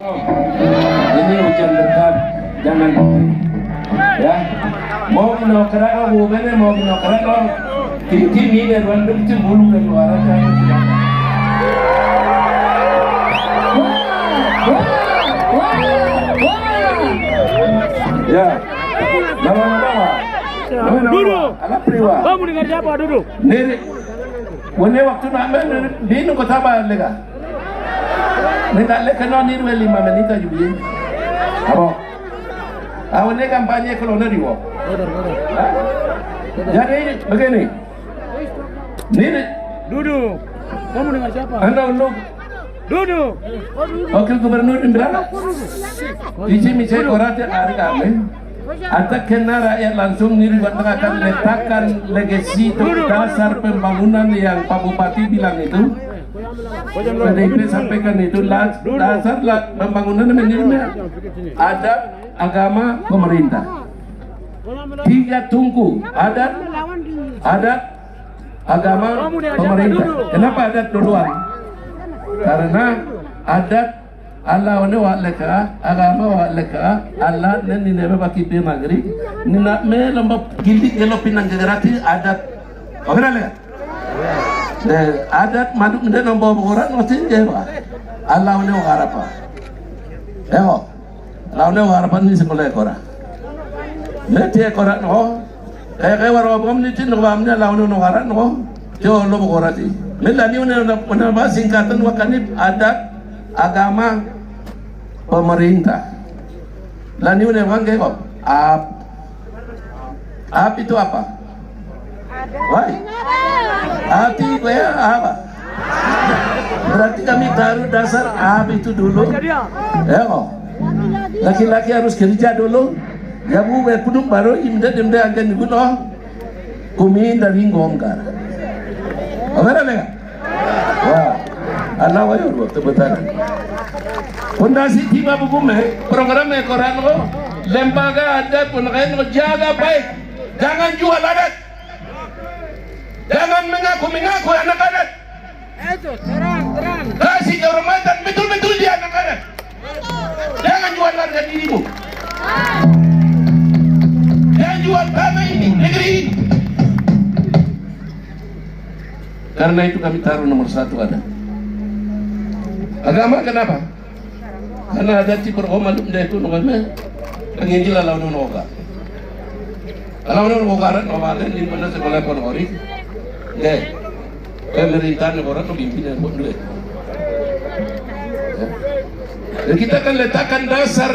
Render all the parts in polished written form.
Ini hujan lebat, jangan ya. Mau minokrak lo, bukannya mau minokrak lo. Kimi dan Bandung itu bulu dan luar aja. Ya, nama-nama. Duduk. Anak priwa. Kamu dengar siapa duduk? Niri, wene waktu nak di nu kota apa lega? Nggak lega non niri 5 menit aja begini. Apa? Awalnya kampanye kalau nari wo. Jadi begini. Niri. Duduk. Kamu dengar siapa? Anda untuk Duduk. Wakil Gubernur Indra. Isi misalnya korate hari kami. Atau kena rakyat langsung niri akan letakkan legasi itu dasar pembangunan yang Pak Bupati bilang itu. PDIP sampaikan itu dasar pembangunan menirnya adat, agama, pemerintah. 3 tungku adat, agama, pemerintah. Kenapa adat duluan? Karena adat Allah wa leka, agama wa leka, Allah ni nebe baki pe magri, ni na me lomba gildi gelo pinang gerati adat. Oke lah. Adat maduk nde nombo orang ngosin jewa. Allah ni wa harapa. Allah ni wa harapan ni sekolah kora. Nanti kora no. Kayak warabam ni tin wam ni Allah ni wa harat no. Jo lo korati. Melani ni bahasa singkatan wakanib adat, agama, pemerintah. Lalu ini orang kaya ap itu apa? Why? Api kaya apa? Berarti kami taruh dasar ap itu dulu. Laki-laki harus kerja dulu. Ya bu, puduk baru imda akan dibunuh. Kumin dari ngongkar. Apa namanya? Wah, Allah wajib betul-betul. Fondasi tiba bukume program ekoran lo lembaga adat pun kalian jaga baik, jangan jual adat, jangan mengaku anak adat. Itu terang. Kasih kehormatan betul-betul dia anak adat, jangan jual harga dirimu, jangan jual tanah ini, negeri ini. Karena itu kami taruh nomor 1 adat. Agama kenapa? Karena ada cipur malum dia itu nongame penginjil lawan noga. Lawan noga ran nomalan di mana sekolah ponori. Deh. Pemerintah negara itu pimpinan buat duit. Dan kita akan letakkan dasar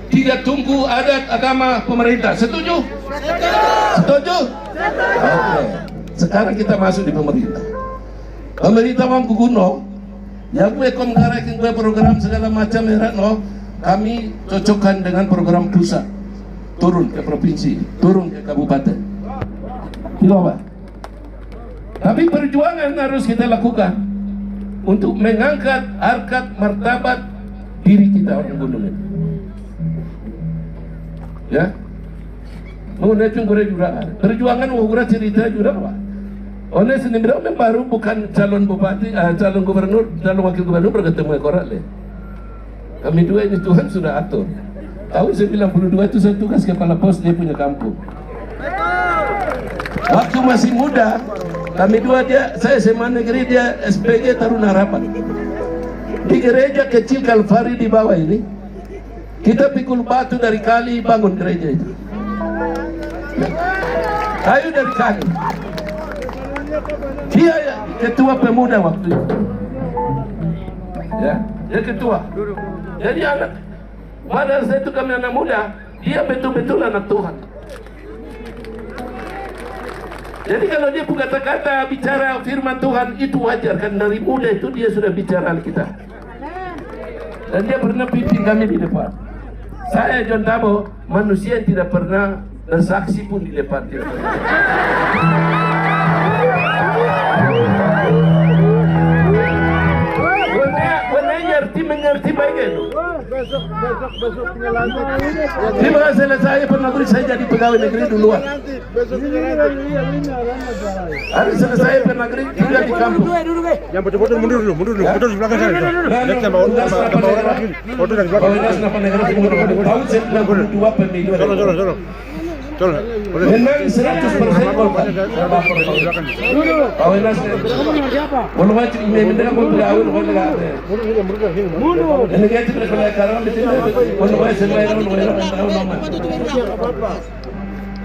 3 tungku adat, agama, pemerintah. Setuju? Setuju? Oke. Sekarang kita masuk di pemerintah. Pemerintah mampu kuno. Ya gue komkarakin gue program segala macam ya no, kami cocokkan dengan program pusat, turun ke provinsi, turun ke kabupaten. Apa? Tapi perjuangan harus kita lakukan untuk mengangkat harkat martabat diri kita orang gunung ini. Ya, mengenai cungkure juga perjuangan mengukur cerita juga apa? Oleh sendiri baru bukan calon bupati, calon gubernur, calon wakil gubernur berketemu ekorat le. Kami dua ini Tuhan sudah atur. Tahun 92 itu saya tugas kepala pos dia punya kampung. Waktu masih muda, kami dua saya SMA negeri, dia SPG Taruna Harapan. Di gereja kecil Kalvari di bawah ini, kita pikul batu dari kali bangun gereja itu. Kayu dari kali. Dia ketua pemuda waktu itu. Ya, dia ketua. Jadi anak pada saat itu kami anak muda, dia betul-betul anak Tuhan. Jadi kalau dia kata-kata bicara firman Tuhan itu wajar, kan dari muda itu dia sudah bicara Alkitab. Dan dia pernah pimpin kami di depan. Saya John Tabo, manusia yang tidak pernah bersaksi pun di depan dia. mengerti baik itu. Besok tinggal lantik. Terima kasih saya pernah saya jadi pegawai negeri duluan. Besok tinggal lantik. Hari selesai pernah negeri tinggal di kampung. Yang foto-foto mundur dulu, mundur di belakang saya. Lihat sama orang lagi. Foto dari belakang. Tahun 92 pemilu. Tolong. Menang 100% Golkar. Kawinas. Kamu dengan siapa? Walau macam ini mendengar pun bergaul dengan negara. Mundur. Ini kita berkelah karena betul. Walau macam semua orang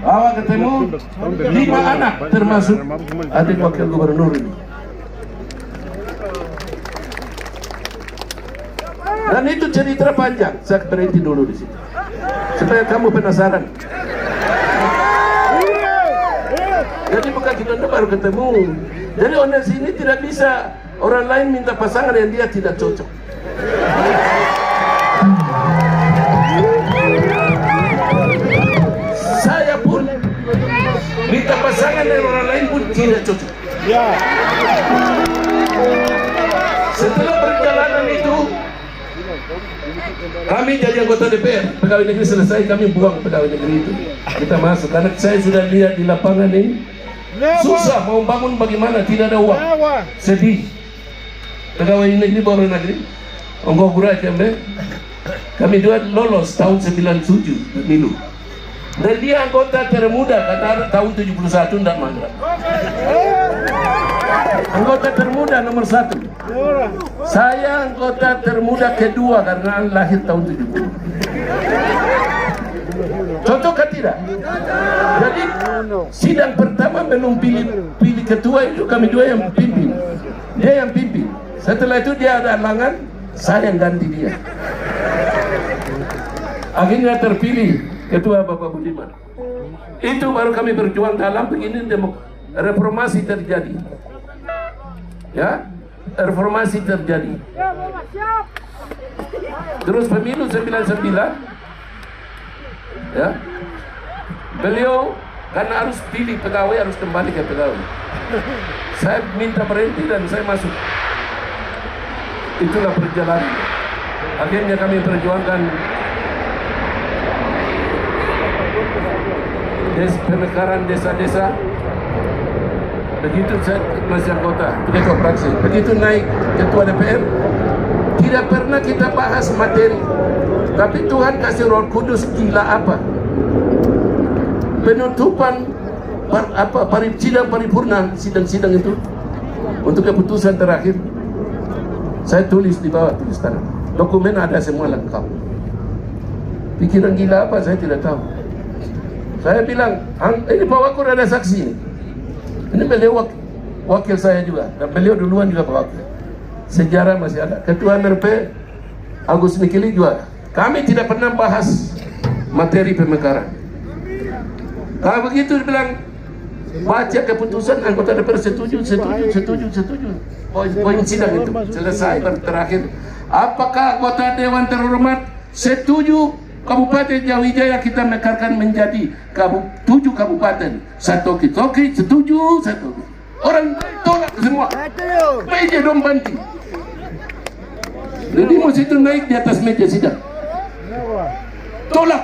awak ketemu 5 anak termasuk adik wakil gubernur ini. Dan itu cerita panjang. Saya berhenti dulu di situ supaya kamu penasaran. Jadi bukan kita baru ketemu. Jadi orang sini tidak bisa orang lain minta pasangan yang dia tidak cocok. Saya pun minta pasangan dari orang lain pun tidak cocok. Setelah perjalanan itu, kami jadi anggota DPR. Pegawai negeri selesai, kami buang pegawai negeri itu. Kita masuk, karena saya sudah lihat di lapangan ini susah mau bangun bagaimana, tidak ada uang. Sedih. Pegawai negeri baru negeri, onggoh gurah kembe. Kami dua lolos tahun 97 pemilu. Dan dia anggota termuda karena tahun 71 tidak mangga. Anggota termuda nomor 1. Saya anggota termuda kedua karena lahir tahun 70. Cocok kan tidak? Jadi sidang pertama belum pilih ketua itu kami dua yang pimpin. Dia yang pimpin. Setelah itu dia ada halangan, saya yang ganti dia. Akhirnya terpilih ketua Bapak Budiman. Itu baru kami berjuang dalam begini reformasi terjadi. Ya, reformasi terjadi. Terus pemilu 99. Ya, beliau karena harus pilih pegawai harus kembali ke pegawai. Saya minta berhenti dan saya masuk. Itulah perjalanan. Akhirnya kami perjuangkan pemekaran desa-desa. Begitu saya masih anggota ketua fraksi, begitu naik ketua DPR, tidak pernah kita bahas materi. Tapi Tuhan kasih Roh Kudus gila apa? Penutupan sidang paripurna, sidang-sidang itu untuk keputusan terakhir. Saya tulis di bawah tulis tangan. Dokumen ada semua lengkap. Pikiran gila apa saya tidak tahu. Saya bilang, ini Pak Wakur ada saksi ini. Ini beliau wakil saya juga, dan beliau duluan juga Pak Wakil. Sejarah masih ada. Ketua MRP Agus Mikili juga. Kami tidak pernah bahas materi pemekaran. Kalau begitu dibilang baca keputusan anggota DPR setuju. Poin sidang itu selesai terakhir. Apakah anggota Dewan Terhormat setuju Kabupaten Jawijaya kita mekarkan menjadi 7 kabupaten? Satoki setuju. Orang tolak semua. Meja dong banting. Jadi mesti itu naik di atas meja sidang. Tolak.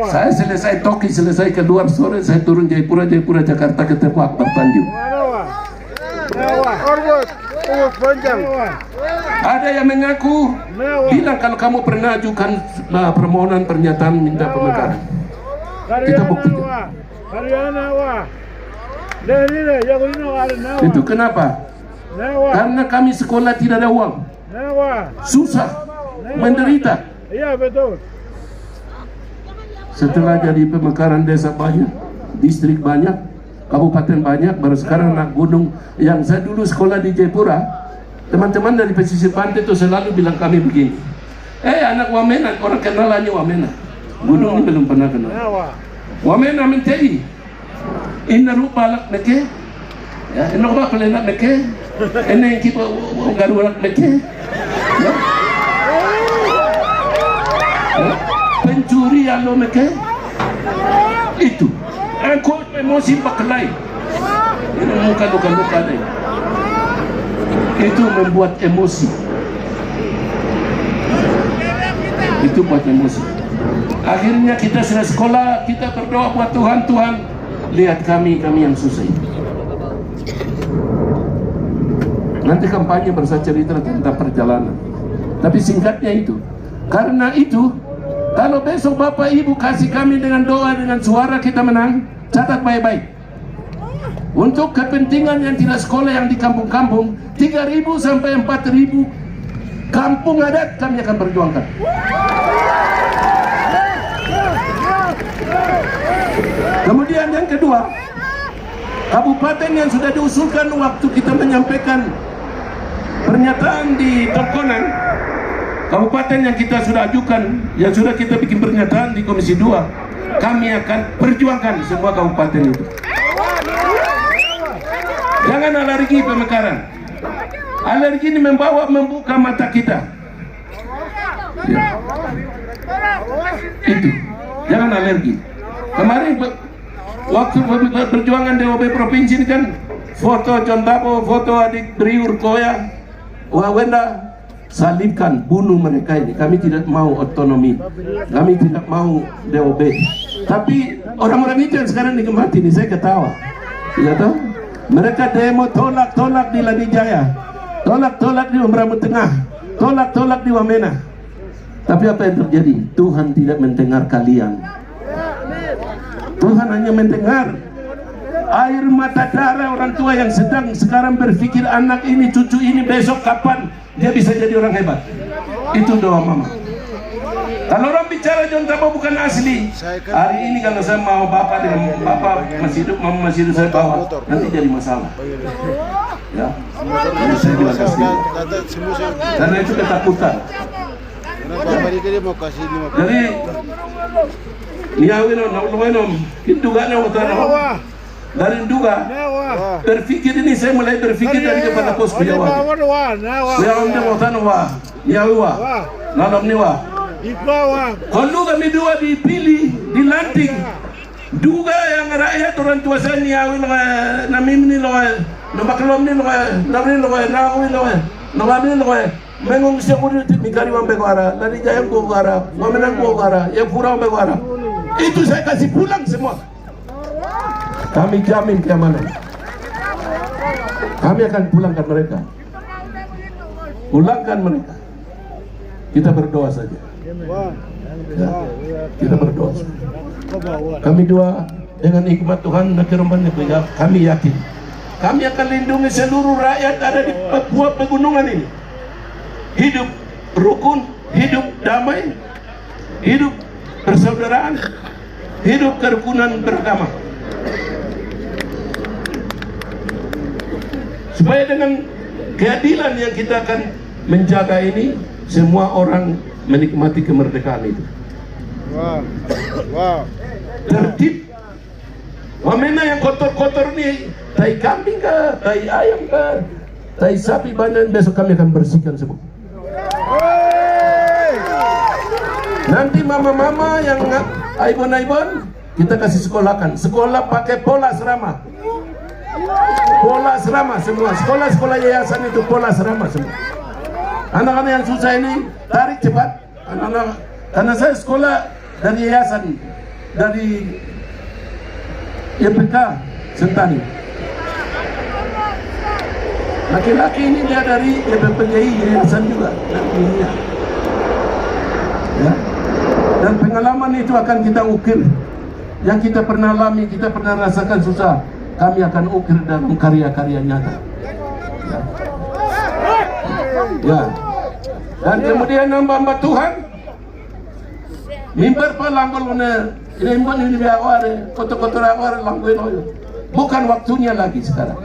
Saya selesai Toki, selesai keluar sore, saya turun Jayapura, Jakarta, ketemu Akbar Tanjung. Ada yang mengaku bilang kalau kamu pernah ajukan permohonan pernyataan minta pemekaran. Kita buktikan. Itu kenapa? Karena kami sekolah tidak ada uang, susah, menderita. Iya betul. Setelah jadi pemekaran desa banyak, distrik banyak, kabupaten banyak, baru sekarang nak gunung. Yang saya dulu sekolah di Jayapura, teman-teman dari pesisir pantai itu selalu bilang kami begini, anak Wamena, orang kenalannya Wamena. Gunung ini belum pernah kenal. Wamena menteri, ina rubalak neke, ya, ina rubalak lenak neke, ina yang kita garurak neke, ya. Pencuri yang lo meke itu aku emosi baklai ini muka luka-luka deh. Itu membuat emosi Itu buat emosi. Akhirnya kita sudah sekolah, kita berdoa buat Tuhan, Tuhan lihat kami yang susah. Nanti kampanye berusaha cerita tentang perjalanan. Tapi singkatnya itu, karena itu, kalau besok Bapak Ibu kasih kami dengan doa, dengan suara kita menang, catat baik-baik. Untuk kepentingan yang tidak sekolah yang di kampung-kampung, 3.000 sampai 4.000 kampung adat kami akan perjuangkan. Kemudian yang kedua, kabupaten yang sudah diusulkan waktu kita menyampaikan pernyataan di Tongkonan, kabupaten yang kita sudah ajukan, yang sudah kita bikin pernyataan di Komisi 2, kami akan perjuangkan semua kabupaten itu. Jangan alergi pemekaran. Alergi ini membuka mata kita. Ya. Itu, jangan alergi. Kemarin waktu perjuangan DOB provinsi ini kan foto John Tabo, foto adik Briur Koya, Wawenda, salibkan, bunuh mereka ini. Kami tidak mau otonomi, kami tidak mau DOB. Tapi orang-orang itu yang sekarang nikmati ini, saya ketawa. Ya tahu? Mereka demo tolak-tolak di Lanijaya, tolak-tolak di Membramo Tengah, tolak-tolak di Wamena. Tapi apa yang terjadi? Tuhan tidak mendengar kalian. Tuhan hanya mendengar air mata darah orang tua yang sedang sekarang berpikir anak ini, cucu ini besok kapan dia bisa jadi orang hebat. Itu doa mama. Kalau orang bicara John Tabo bukan asli, hari ini kalau saya mau bapak dengan bapak masih hidup, mama masih hidup, saya bawa, nanti jadi masalah. Ya, jadi saya bilang asli. Karena itu ketakutan. Jadi niawin nom, kinduga na utano. Dari duga berpikir ini, saya mulai berpikir dari kepala pos Jawa. Yang dia mau tanah wah, niawi wah, nalam ni wah. Kalau kami dua dipilih, dilantik, duga yang rakyat orang tua saya niawi loh, namim ni loh, namaklom ni loh, namim loh, nawi loh, namim loh, mengung siapun itu mikari wampe kuara, dari jayam kuara, wamenang kuara, ya pura wampe kuara. Itu saya kasih pulang semua. Kami jamin keamanan. Kami akan pulangkan mereka. Pulangkan mereka. Kita berdoa saja. Ya, kita berdoa saja. Kami doa dengan hikmat Tuhan, kami yakin kami akan lindungi seluruh rakyat ada di Papua pegunungan ini. Hidup rukun, hidup damai, hidup persaudaraan, hidup kerukunan beragama. Supaya dengan keadilan yang kita akan menjaga ini, semua orang menikmati kemerdekaan itu. Tertib. Wamena yang kotor-kotor nih, tai kambing kah, tai ayam kah, tai sapi banyak, besok kami akan bersihkan semua. Nanti mama-mama yang aibon-aibon, kita kasih sekolahkan. Sekolah pakai pola asrama. Pola asrama semua. Sekolah-sekolah yayasan itu pola asrama semua. Anak-anak yang susah ini tarik cepat. Anak-anak, karena saya sekolah dari yayasan, dari YPK Sentani. Laki-laki ini dia dari YPPGI yayasan juga. Ya. Dan pengalaman itu akan kita ukir. Yang kita pernah alami, kita pernah rasakan susah, kami akan ukir dalam karya-karya nyata. Ya. Dan kemudian hamba-hamba Tuhan mimbar pa langgol mana ini biaware kotor-kotor aware langgoin oyo. Bukan waktunya lagi sekarang.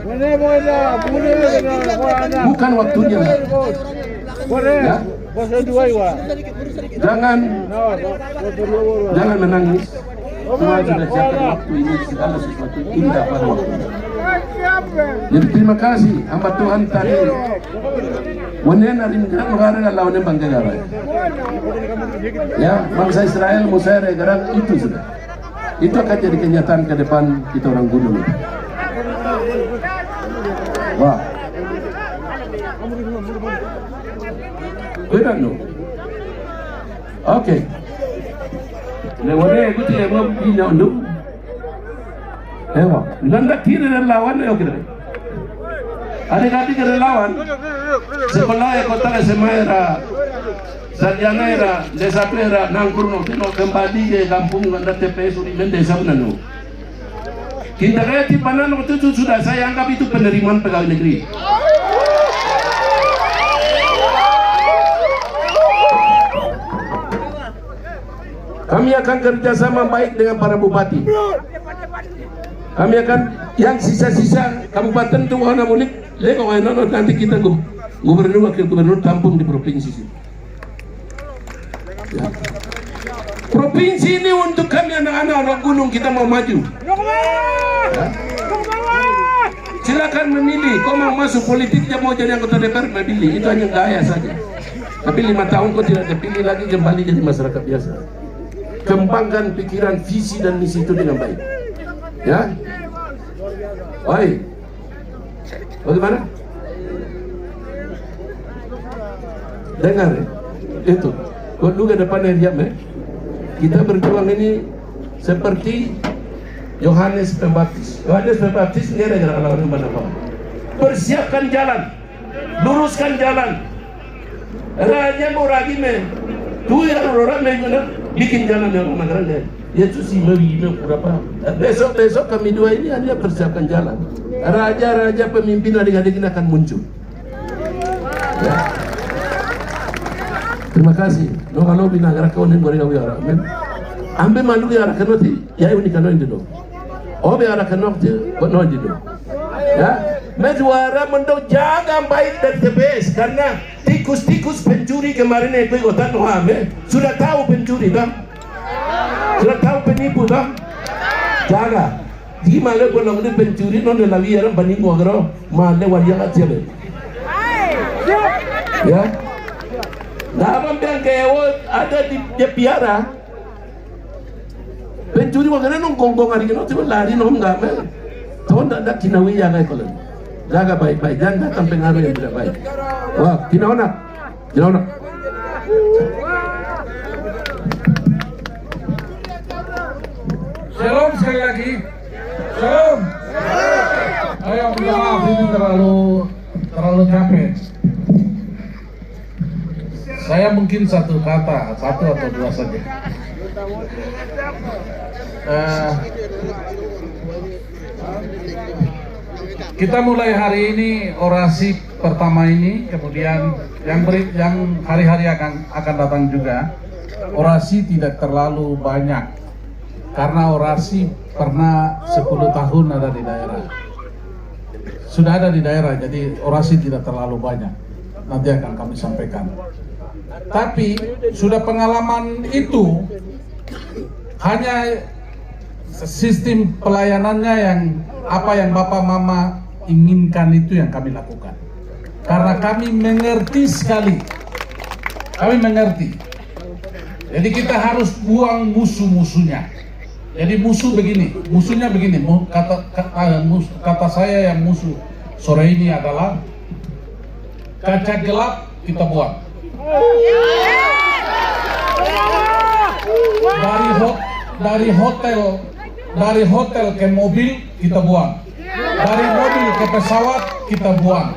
Bukan waktunya lagi. Ya. Jangan menangis. Tuhan sudah siapkan waktu ini, segala sesuatu indah pada waktunya. Jadi terima kasih hamba Tuhan tadi. Wanen hari negara lawan bangga negara. Ya, bangsa Israel Musa negara itu sudah. Itu akan jadi kenyataan ke depan kita orang gunung. Wah. Benar no. Oke. Lewatnya aku tidak mau punya undung. Ewa, nanda kiri relawan ya kira. Adik-adik relawan. Sebelah kota SMA era Sarjana era desa era nangkurno tino kembali ke kampung nanda TPS di desa Benanu. Kita kayak di Panano itu sudah saya anggap itu penerimaan pegawai negeri. Kami akan kerjasama baik dengan para bupati. Kami akan yang sisa-sisa kabupaten itu warna mulik. Nanti kita gubernur wakil gubernur tampung di provinsi sini. Ya. Provinsi ini untuk kami anak-anak orang gunung kita mau maju. Ya. Silakan memilih. Kau mau masuk politik, dia mau jadi anggota DPR, memilih. Itu hanya gaya saja. Tapi 5 tahun kau tidak terpilih lagi, kembali jadi masyarakat biasa. Kembangkan pikiran, visi dan misi itu dengan baik. Ya. Baik. Bagaimana? Dengar itu. Kau juga depannya diam ya. Kita berjuang ini seperti Yohanes Pembaptis. Yohanes Pembaptis ini ada orang mana apa? Persiapkan jalan, luruskan jalan. Raja Moragi me, tu ya orang me bikin jalan yang mana dia. Yesus ini berapa? Besok kami dua ini hanya persiapkan jalan. Raja-raja pemimpin adik-adik ini akan muncul. Ya. Terima kasih. No kalau bina gara kau nih goreng orang, ambil malu ya orang kenoti, ya ini kan orang itu. Oh biar orang kenoti, buat nol itu. Ya, menjuara mendok jaga baik dan TPS karena tikus-tikus pencuri kemarin itu ikutan Muhammad sudah tahu pencuri kan? Sudah tahu penipu kan? Jaga. Gimana kalau ini pencuri non lagi orang banding gua mana wajah aja le. Ya. Nah abang bilang kayak ada di dia piara. Pencuri wakana nong gonggong hari ini cuma lari nong enggak mel. Tuh ndak kinawi ya kayak kalau. Jaga baik-baik jangan datang pengaruh yang tidak baik. Wah kinaona. Shalom sekali lagi. Shalom. Ayo minta maaf ini terlalu capek. Saya mungkin satu atau dua saja. Kita mulai hari ini orasi pertama ini, kemudian yang hari-hari akan datang juga. Orasi tidak terlalu banyak karena orasi pernah 10 tahun ada di daerah. Sudah ada di daerah, jadi orasi tidak terlalu banyak. Nanti akan kami sampaikan. Tapi sudah pengalaman itu hanya sistem pelayanannya yang apa yang Bapak Mama inginkan itu yang kami lakukan. Karena kami mengerti sekali. Kami mengerti. Jadi kita harus buang musuh-musuhnya. Jadi musuhnya begini. Kata saya yang musuh sore ini adalah kaca gelap kita buang. Dari hotel ke mobil kita buang. Dari mobil ke pesawat kita buang.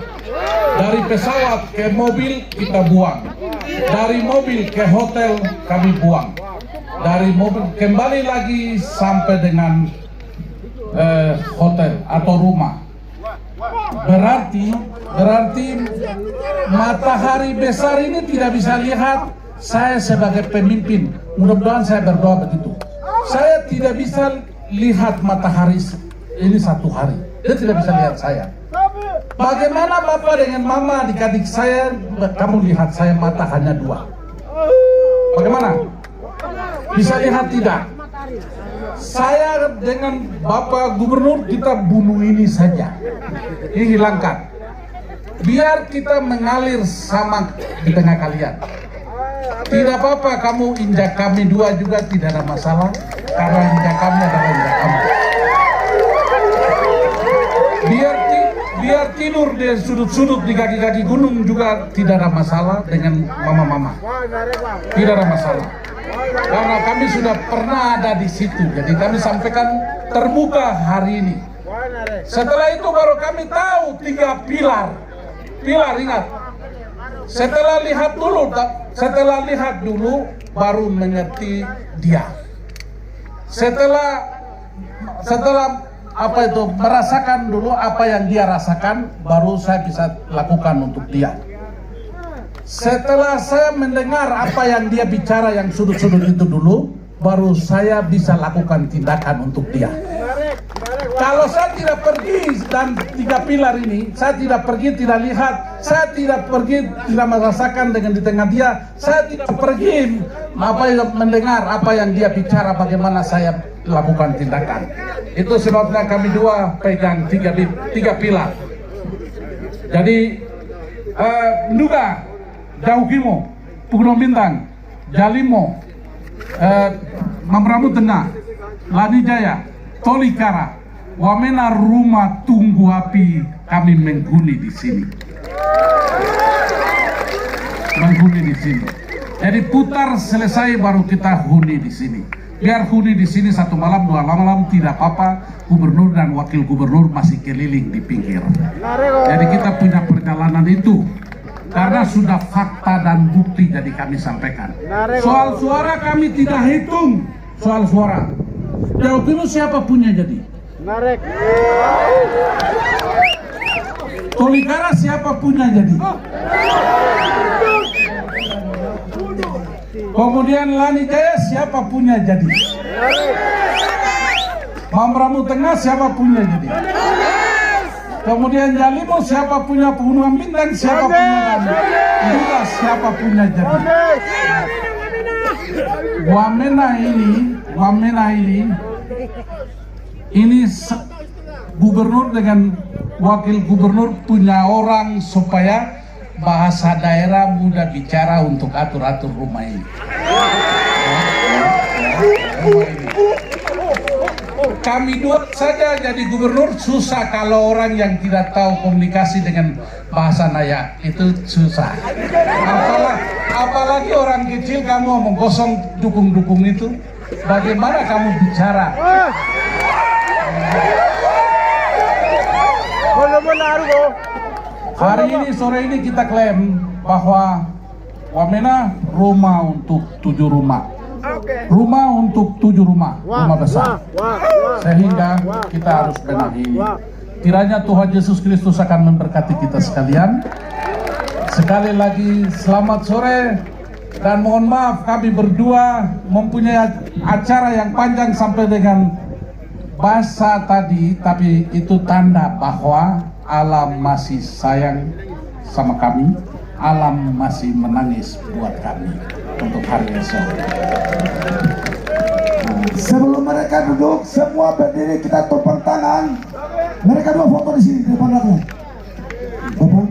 Dari pesawat ke mobil kita buang. Dari mobil ke hotel kami buang. Dari mobil kembali lagi sampai dengan hotel atau rumah. Berarti matahari besar ini tidak bisa lihat saya sebagai pemimpin. Mudah-mudahan saya berdoa begitu. Saya tidak bisa lihat matahari ini satu hari. Dia tidak bisa lihat saya. Bagaimana Bapak dengan Mama adik-adik saya, kamu lihat saya mata hanya 2. Bagaimana? Bisa lihat tidak? Saya dengan Bapak Gubernur kita bunuh ini saja. Ini hilangkan. Biar kita mengalir sama di tengah kalian. Tidak apa-apa kamu injak kami 2 juga tidak ada masalah. Karena injak kami adalah injak kamu. biar tidur di sudut-sudut di kaki-kaki gunung juga tidak ada masalah dengan mama-mama. Tidak ada masalah. Karena kami sudah pernah ada di situ, jadi kami sampaikan terbuka hari ini. Setelah itu baru kami tahu 3 pilar. Pilar, ingat. Setelah lihat dulu baru mengerti dia. Setelah apa itu merasakan dulu apa yang dia rasakan, baru saya bisa lakukan untuk dia. Setelah saya mendengar apa yang dia bicara yang sudut-sudut itu dulu, baru saya bisa lakukan tindakan untuk dia. Kalau saya tidak pergi dan 3 pilar ini, saya tidak pergi, tidak lihat, saya tidak pergi, tidak merasakan dengan di tengah dia, saya tidak pergi mendengar apa yang dia bicara, bagaimana saya lakukan tindakan. Itu sebabnya kami dua pegang 3 pilar. Jadi Nduga, Daukimo, Pugunong Bintang, Jalimo, Mamramu Tengah, Lani Jaya, Tolikara, Wamena rumah tunggu api kami menghuni di sini. Menghuni di sini. Jadi putar selesai baru kita huni di sini. Biar huni di sini 1 malam 2 malam tidak apa-apa. Gubernur dan wakil gubernur masih keliling di pinggir. Jadi kita punya perjalanan itu. Karena sudah fakta dan bukti jadi kami sampaikan. Soal suara kami tidak hitung. Soal suara. Jauh itu siapa punya jadi? Narek. Tolikara siapa punya jadi? Kemudian Lani Jaya siapa punya jadi? Mamramu Tengah siapa punya jadi? Kemudian Jalimo siapa punya Pugunungan Bintang, siapa punya Lani? Juga siapa punya jadi? Wamena ini gubernur dengan wakil gubernur punya orang supaya bahasa daerah mudah bicara untuk atur-atur rumah ini. Kami dua saja jadi gubernur susah kalau orang yang tidak tahu komunikasi dengan bahasa Naya itu susah. Apalagi orang kecil kamu ngomong gosong dukung-dukung itu, bagaimana kamu bicara? Hari ini sore ini kita klaim bahwa Wamena rumah untuk 7 rumah. Rumah untuk 7 rumah, rumah besar. Sehingga kita harus benahi ini. Kiranya Tuhan Yesus Kristus akan memberkati kita sekalian. Sekali lagi selamat sore dan mohon maaf kami berdua mempunyai acara yang panjang sampai dengan bahasa tadi, tapi itu tanda bahwa alam masih sayang sama kami, alam masih menangis buat kami untuk hari esok. Sebelum mereka duduk, semua berdiri, kita tumpang tangan. Mereka dua foto di sini di depan aku. Bapak.